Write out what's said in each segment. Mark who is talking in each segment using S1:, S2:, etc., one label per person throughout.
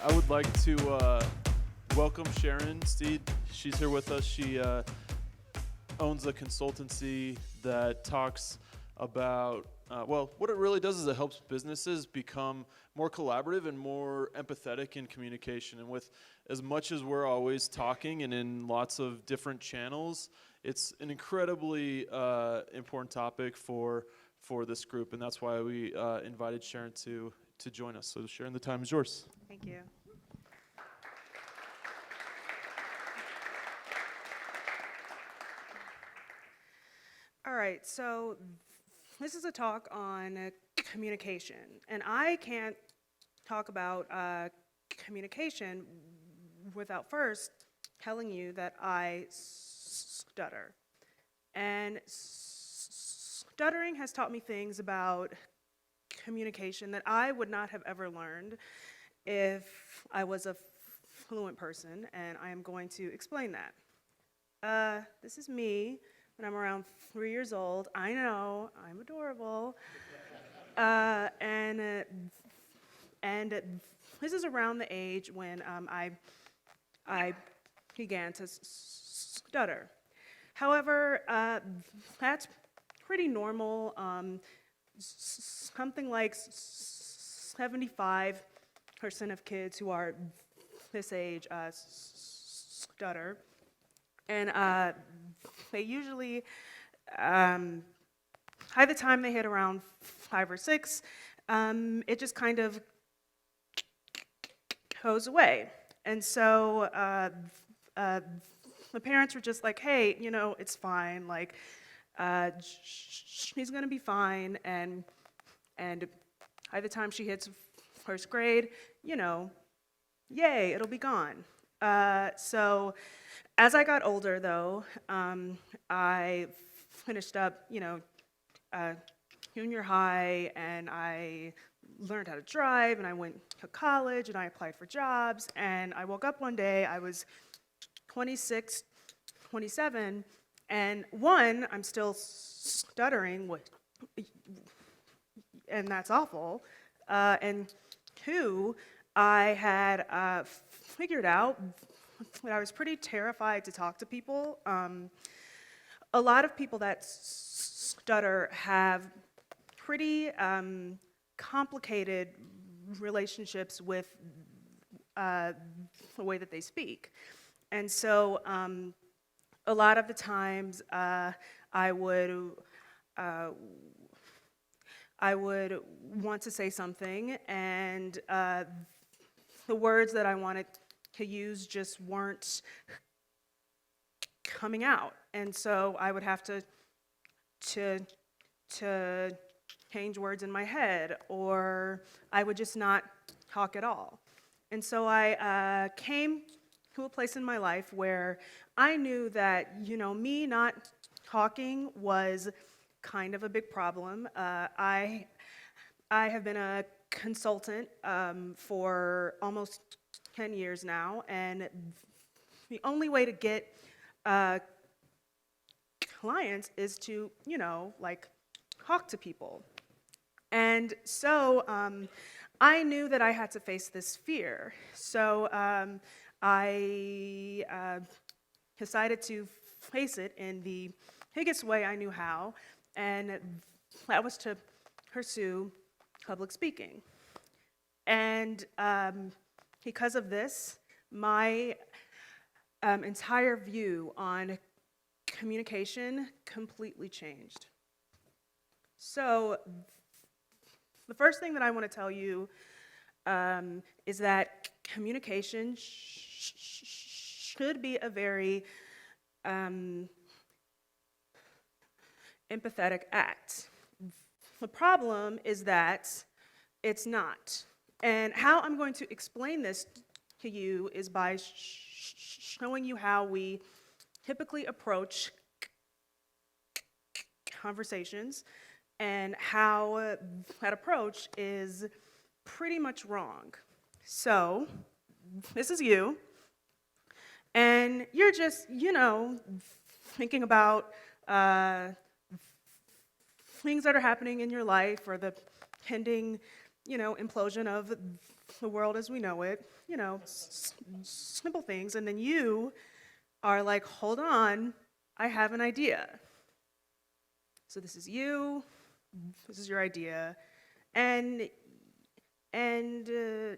S1: I would like to welcome Sharon Steed. She's here with us. She owns a consultancy that talks about, what it really does is it helps businesses become more collaborative and more empathetic in communication. And with as much as we're always talking and in lots of different channels, it's an incredibly important topic for this group, and that's why we invited Sharon to join us. So Sharon, the time is yours.
S2: Thank you. All right, so this is a talk on communication, and I can't talk about communication without first telling you that I stutter. And stuttering has taught me things about communication that I would not have ever learned if I was a fluent person, and I am going to explain that. This is me when I'm around 3 years old. I know, I'm adorable. And this is around the age when I began to stutter. However, that's pretty normal. Something like 75% of kids who are this age stutter. And they usually, by the time they hit around 5 or 6, it just kind of goes away. And so the parents were just like, hey, it's fine. Like, she's gonna be fine. And by the time she hits first grade, yay, it'll be gone. So as I got older, though, I finished up, junior high, and I learned how to drive, and I went to college, and I applied for jobs, and I woke up one day, I was 26, 27, and one, I'm still stuttering, and that's awful, and two, I had figured out that I was pretty terrified to talk to people. A lot of people that stutter have pretty complicated relationships with the way that they speak. And so a lot of the times I would want to say something, and the words that I wanted to use just weren't coming out. And so I would have to change words in my head, or I would just not talk at all. And so I came to a place in my life where I knew that, me not talking was kind of a big problem. I have been a consultant for almost 10 years now, and the only way to get clients is to, talk to people. And so I knew that I had to face this fear. So I decided to face it in the biggest way I knew how, and that was to pursue public speaking. And because of this, my entire view on communication completely changed. So the first thing that I want to tell you is that communication should be a very empathetic act. The problem is that it's not. And how I'm going to explain this to you is by showing you how we typically approach conversations and how that approach is pretty much wrong. So, this is you, and you're just, thinking about things that are happening in your life or the pending, implosion of the world as we know it, simple things. And then you are like, hold on, I have an idea. So this is you, this is your idea, and you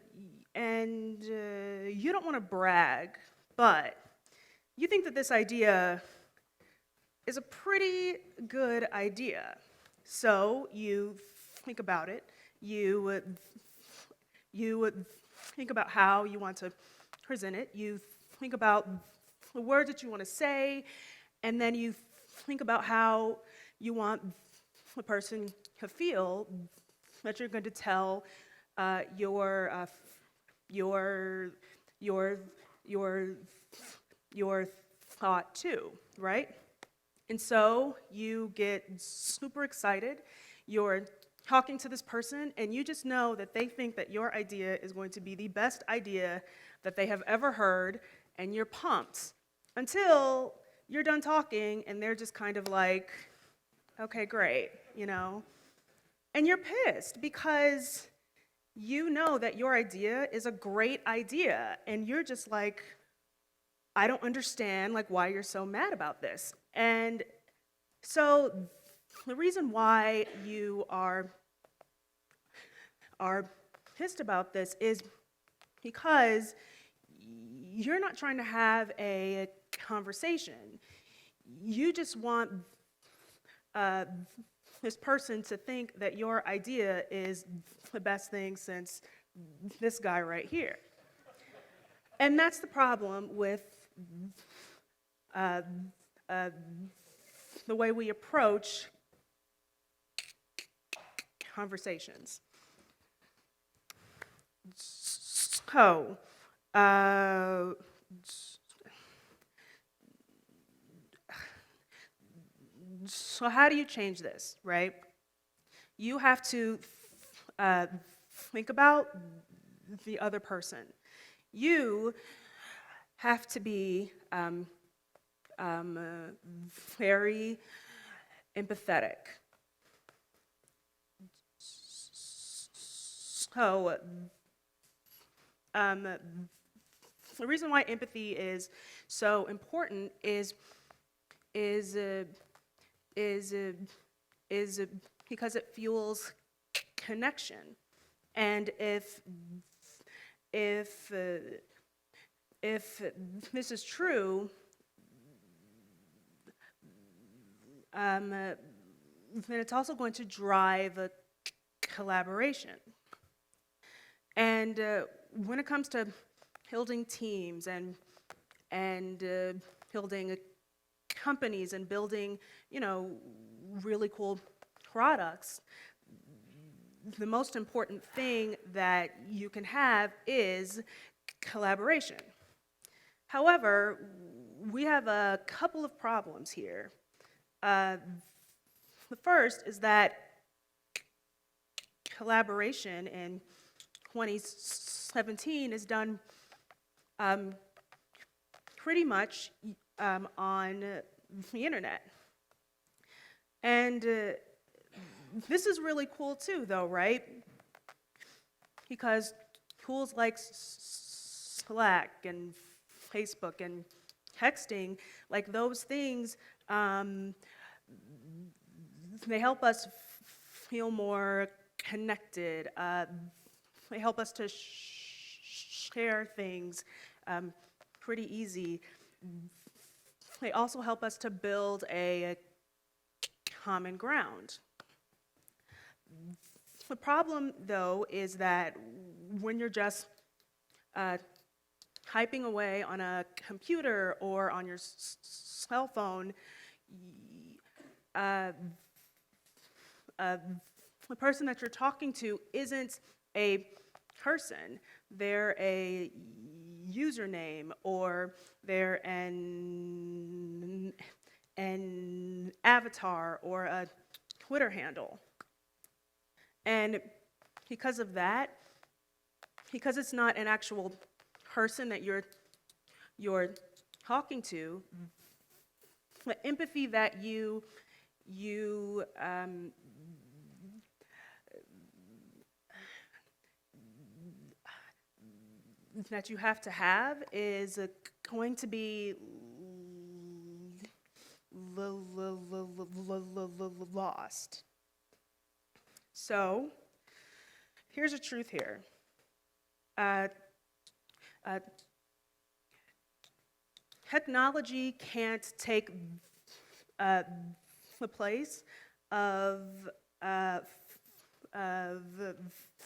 S2: don't want to brag, but you think that this idea is a pretty good idea. So you think about it. You think about how you want to present it. You think about the words that you want to say, and then you think about how you want the person to feel that you're going to tell your thought to, right? And so you get super excited. You're talking to this person, and you just know that they think that your idea is going to be the best idea that they have ever heard, and you're pumped until you're done talking, and they're just kind of like, okay, great, And you're pissed because you know that your idea is a great idea, and you're just like, I don't understand why you're so mad about this. And so the reason why you are pissed about this is because you're not trying to have a conversation. You just want this person to think that your idea is the best thing since this guy right here. And that's the problem with the way we approach conversations. So, so how do you change this, right? You have to think about the other person. You have to be very empathetic. So, the reason why empathy is so important is because it fuels connection. And if this is true, then it's also going to drive a collaboration. And when it comes to building teams and building companies and building, really cool products, the most important thing that you can have is collaboration. However, we have a couple of problems here. The first is that collaboration in 2017 is done pretty much on the internet. And this is really cool too, though, right? Because tools like Slack and Facebook and texting, those things, they help us feel more connected. They help us to share things pretty easy. They also help us to build a common ground. The problem, though, is that when you're just typing away on a computer or on your cell phone, the person that you're talking to isn't a person. They're a username, or they're an avatar or a Twitter handle. And because of that, because it's not an actual person that you're talking to, the empathy that you that you have to have is going to be lost. So, here's a truth here. Uh, uh, Technology can't take the place of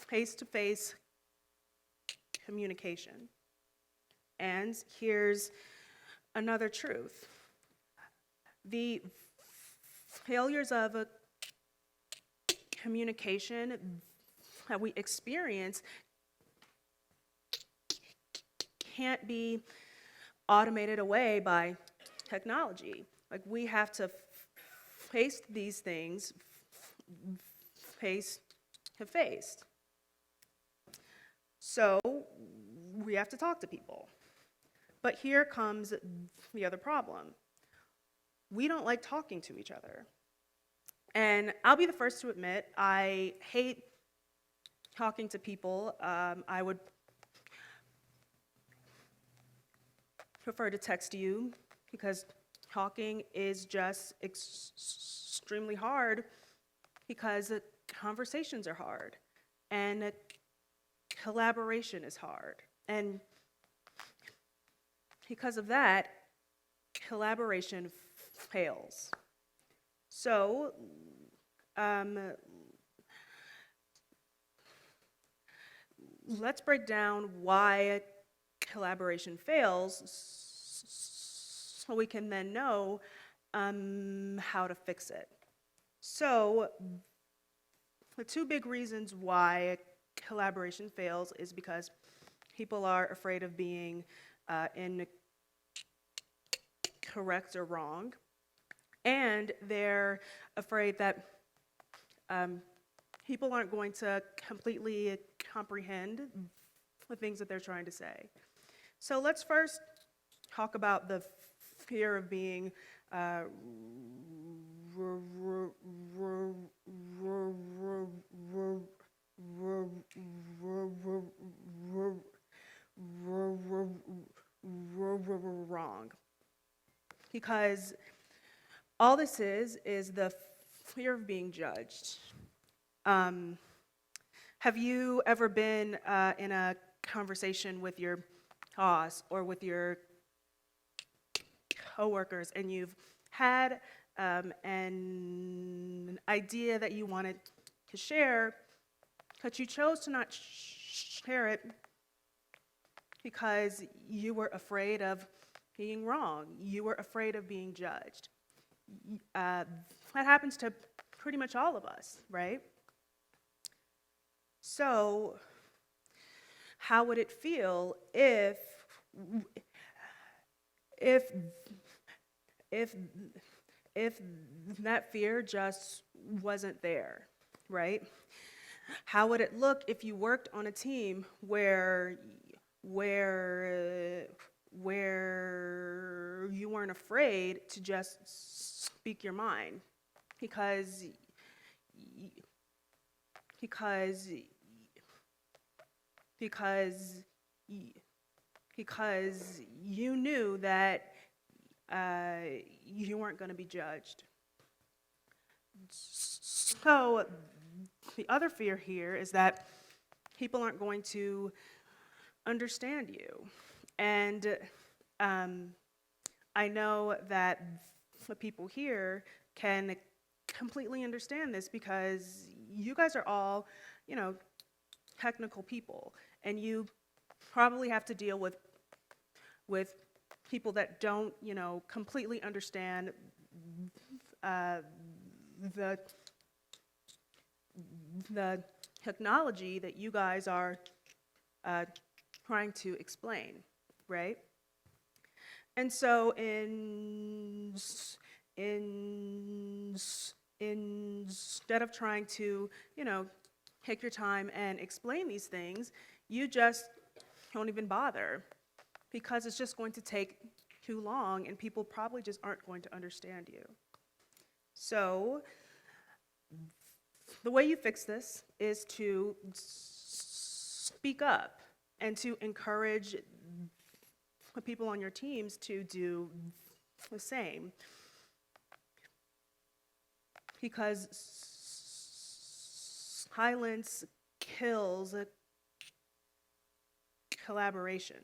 S2: face-to-face communication. And here's another truth. The failures of communication that we experience can't be automated away by technology. Like, we have to face these things face to face. So we have to talk to people. But here comes the other problem. We don't like talking to each other. And I'll be the first to admit, I hate talking to people. I would prefer to text you because talking is just extremely hard because conversations are hard and collaboration is hard. And because of that, collaboration fails. So, let's break down why collaboration fails so we can then know how to fix it. So, the two big reasons why collaboration fails is because people are afraid of being incorrect or wrong, and they're afraid that people aren't going to completely comprehend the things that they're trying to say. So let's first talk about the fear of being wrong. Because all this is the fear of being judged. Have you ever been in a conversation with your boss or with your coworkers and you've had an idea that you wanted to share, but you chose to not share it because you were afraid of being wrong, you were afraid of being judged? That happens to pretty much all of us, right? So, how would it feel if that fear just wasn't there, right? How would it look if you worked on a team where you weren't afraid to just speak your mind because you knew that you weren't going to be judged. So the other fear here is that people aren't going to understand you. And I know that the people here can completely understand this because you guys are all, technical people, and you probably have to deal with people that don't, completely understand the technology that you guys are trying to explain, right? And so instead of trying to, take your time and explain these things, you just don't even bother because it's just going to take too long and people probably just aren't going to understand you. So the way you fix this is to speak up. and to encourage the people on your teams to do the same. Because silence kills collaboration.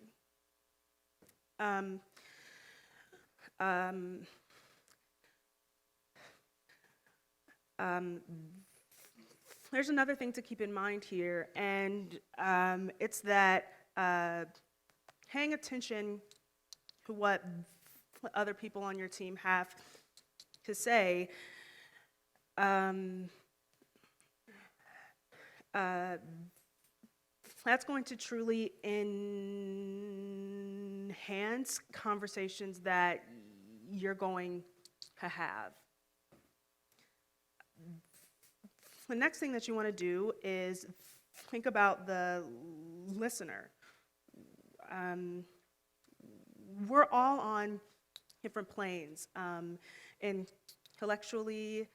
S2: Um, um, there's another thing to keep in mind here, and it's that paying attention to what other people on your team have to say that's going to truly enhance conversations that you're going to have. The next thing that you want to do is think about the listener. We're all on different planes, intellectually,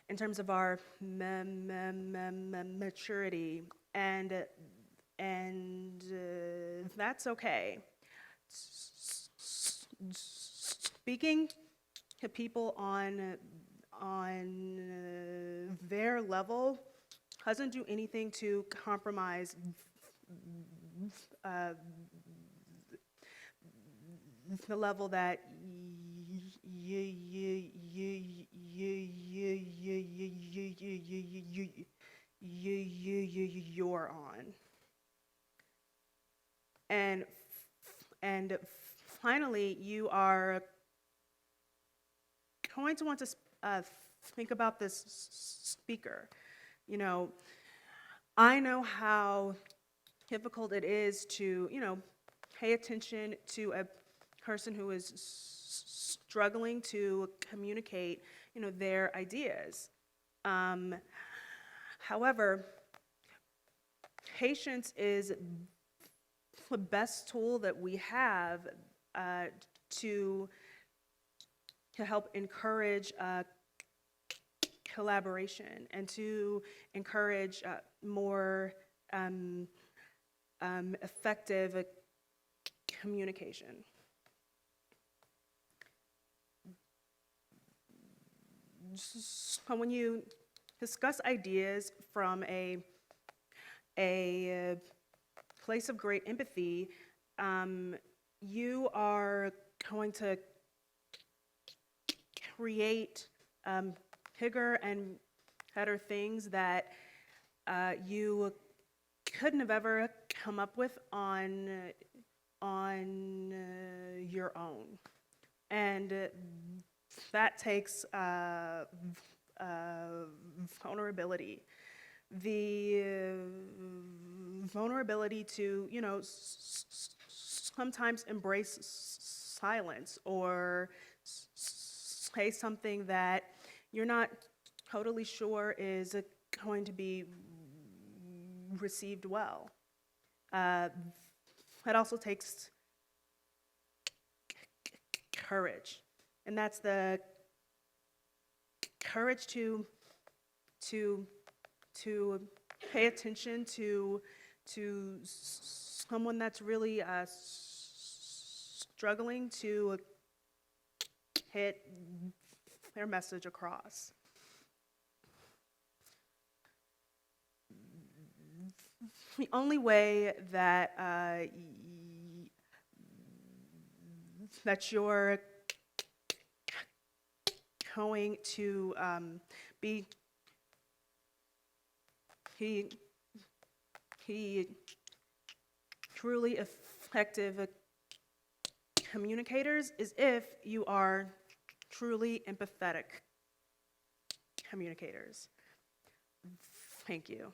S2: in terms of our maturity, and that's okay. Speaking to people on their level doesn't do anything to compromise the level that you're on. And finally, you are going to want to think about this speaker. You know, I know how difficult it is to, pay attention to a person who is struggling to communicate, their ideas. However, patience is the best tool that we have to help encourage collaboration and to encourage more effective communication. So when you discuss ideas from a place of great empathy, you are going to create bigger and better things that you couldn't have ever come up with on your own. And that takes vulnerability. The vulnerability to, sometimes embrace silence or say something that you're not totally sure is going to be received well. It also takes courage, and that's the courage to pay attention to someone that's really struggling to hit their message across. The only way that that you're going to be truly effective communicators is if you are truly empathetic communicators. Thank you.